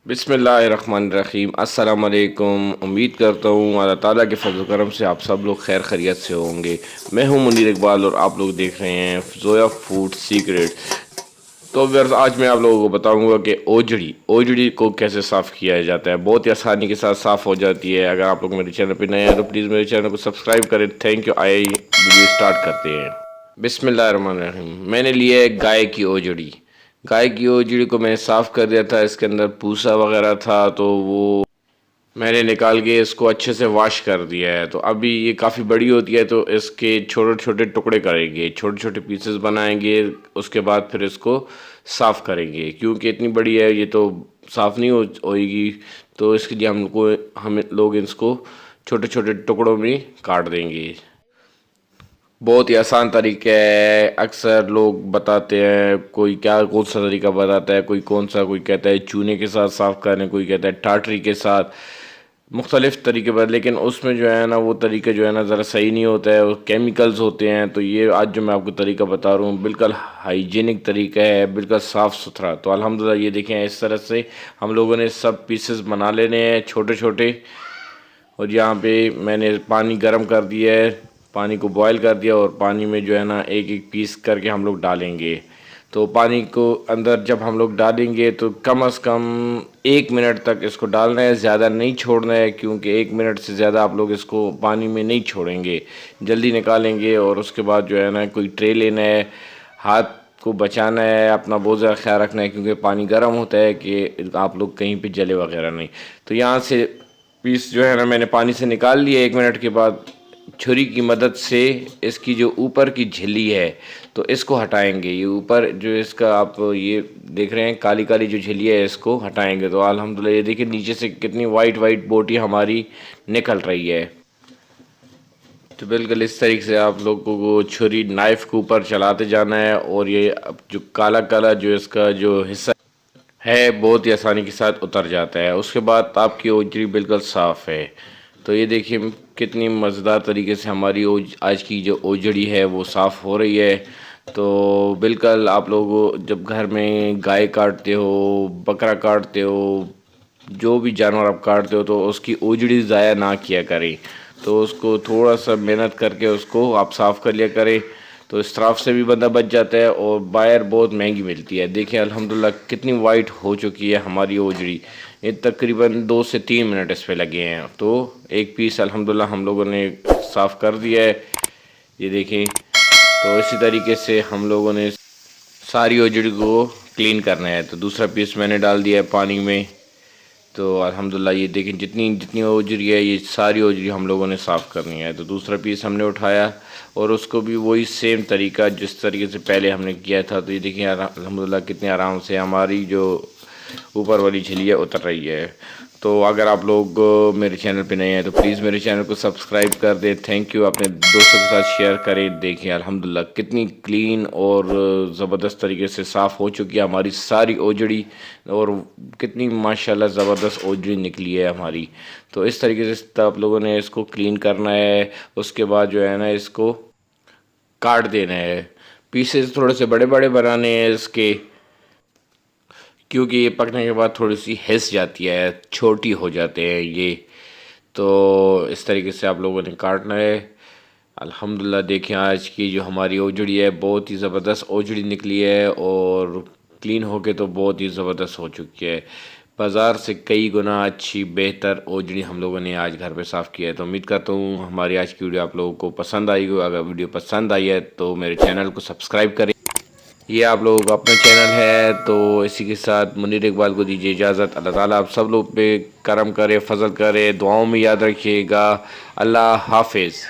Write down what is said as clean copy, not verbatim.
बिस्मिल्लाहिर्रहमानिर्रहीम। अस्सलाम वालेकुम। उम्मीद करता हूँ अल्लाह ताला के फजल करम से आप सब लोग खैर खैरियत से होंगे। मैं हूँ मुनीर इकबाल और आप लोग देख रहे हैं ज़ोया फूड सीक्रेट। तो व्यर्स आज मैं आप लोगों को बताऊंगा कि ओजड़ी ओजड़ी को कैसे साफ़ किया जाता है। बहुत ही आसानी के साथ साफ़ हो जाती है। अगर आप लोग मेरे चैनल पर नए हैं तो प्लीज़ मेरे चैनल को सब्सक्राइब करें। Thank you. आइए वीडियो स्टार्ट करते हैं। बिस्मिल्लाहिर्रहमानिर्रहीम। मैंने लिया है गाय की ओजड़ी। गाय की ओजड़ी को मैंने साफ़ कर दिया था। इसके अंदर पूसा वगैरह था तो वो मैंने निकाल के इसको अच्छे से वॉश कर दिया है। तो अभी ये काफ़ी बड़ी होती है तो इसके छोटे छोटे टुकड़े करेंगे, छोटे छोटे पीसेस बनाएंगे। उसके बाद फिर इसको साफ़ करेंगे क्योंकि इतनी बड़ी है ये तो साफ़ नहीं होएगी। तो इसके लिए हम लोग इसको छोटे छोटे टुकड़ों में काट देंगे। बहुत ही आसान तरीका है। अक्सर लोग बताते हैं, कोई क्या कौन सा तरीका बताता है, कोई कौन सा, कोई कहता है चूने के साथ साफ़ करें, कोई कहता है टाटरी के साथ, मुख्तलिफ़ तरीके पर। लेकिन उसमें जो है ना वो तरीका जो है ना ज़रा सही नहीं होता है, वो केमिकल्स होते हैं। तो ये आज जो मैं आपको तरीका बता रहा हूँ बिल्कुल हाइजीनिक तरीका है, बिल्कुल साफ़ सुथरा। तो अल्हम्दुलिल्लाह ये देखें, इस तरह से हम लोगों ने सब पीसेस बना लेने हैं छोटे छोटे। और यहाँ पे मैंने पानी गर्म कर दिया है, पानी को बॉईल कर दिया और पानी में जो है ना एक एक पीस करके हम लोग डालेंगे। तो पानी को अंदर जब हम लोग डालेंगे तो कम से कम 1 मिनट तक इसको डालना है, ज़्यादा नहीं छोड़ना है क्योंकि 1 मिनट से ज़्यादा आप लोग इसको पानी में नहीं छोड़ेंगे, जल्दी निकालेंगे। और उसके बाद जो है ना कोई ट्रे लेना है, हाथ को बचाना है, अपना बहुत ज़्यादा ख्याल रखना है क्योंकि पानी गर्म होता है कि आप लोग कहीं पे जले वगैरह नहीं। तो यहाँ से पीस जो है ना मैंने पानी से निकाल लिया। 1 मिनट के बाद छुरी की मदद से इसकी जो ऊपर की झिल्ली है तो इसको हटाएंगे। ये ऊपर जो इसका आप ये देख रहे हैं काली काली जो झिल्ली है इसको हटाएंगे। तो अल्हम्दुलिल्लाह ये देखिए नीचे से कितनी वाइट वाइट बोटी हमारी निकल रही है। तो बिल्कुल इस तरीके से आप लोगों को छुरी नाइफ के ऊपर चलाते जाना है और ये अब जो काला काला जो इसका जो हिस्सा है बहुत ही आसानी के साथ उतर जाता है। उसके बाद आपकी ओजरी बिल्कुल साफ़ है। तो ये देखिए कितनी मज़ेदार तरीके से हमारी आज की जो ओजड़ी है वो साफ़ हो रही है। तो बिल्कुल आप लोग जब घर में गाय काटते हो, बकरा काटते हो, जो भी जानवर आप काटते हो तो उसकी ओजड़ी ज़ाया ना किया करें। तो उसको थोड़ा सा मेहनत करके उसको आप साफ़ कर लिया करें। तो इसराफ से भी बंदा बच जाता है और बाहर बहुत महंगी मिलती है। देखिए अल्हम्दुलिल्लाह कितनी वाइट हो चुकी है हमारी ओजड़ी। ये तकरीबन 2 से 3 मिनट इस पे लगे हैं। तो एक पीस अल्हम्दुलिल्लाह हम लोगों ने साफ़ कर दिया है, ये देखें। तो इसी तरीके से हम लोगों ने सारी ओजड़ी को क्लीन करना है। तो दूसरा पीस मैंने डाल दिया है पानी में। तो अल्हम्दुलिल्लाह ये देखें जितनी जितनी ओजरी है ये सारी ओजरी हम लोगों ने साफ़ करनी है। तो दूसरा पीस हमने उठाया और उसको भी वही सेम तरीका जिस तरीके से पहले हमने किया था। तो ये देखिए अल्हम्दुलिल्लाह कितने आराम से हमारी जो ऊपर वाली झिल्लियाँ उतर रही है। तो अगर आप लोग मेरे चैनल पे नए हैं तो प्लीज़ मेरे चैनल को सब्सक्राइब कर दें। Thank you. अपने दोस्तों के साथ शेयर करें। देखिए अल्हम्दुलिल्लाह कितनी क्लीन और ज़बरदस्त तरीके से साफ़ हो चुकी है हमारी सारी ओजड़ी और कितनी माशाल्लाह ज़बरदस्त ओजड़ी निकली है हमारी। तो इस तरीके से आप लोगों ने इसको क्लीन करना है। उसके बाद जो है ना इसको काट देना है। पीसेस थोड़े से बड़े बड़े बनाने हैं इसके क्योंकि ये पकने के बाद थोड़ी सी हिस जाती है, छोटी हो जाते हैं ये। तो इस तरीके से आप लोगों ने काटना है। अल्हम्दुलिल्लाह देखिए आज की जो हमारी ओजड़ी है बहुत ही ज़बरदस्त ओजड़ी निकली है और क्लीन होके तो बहुत ही ज़बरदस्त हो चुकी है। बाज़ार से कई गुना अच्छी बेहतर ओजड़ी हम लोगों ने आज घर पे साफ़ किया है। तो उम्मीद करता हूँ हमारी आज की वीडियो आप लोगों को पसंद आई हो। अगर वीडियो पसंद आई है तो मेरे चैनल को सब्सक्राइब करें। ये आप लोगों का अपना चैनल है। तो इसी के साथ मुनीर इकबाल को दीजिए इजाज़त। अल्लाह ताला आप सब लोग पे करम करे, फजल करे, दुआओं में याद रखिएगा। अल्लाह हाफिज़।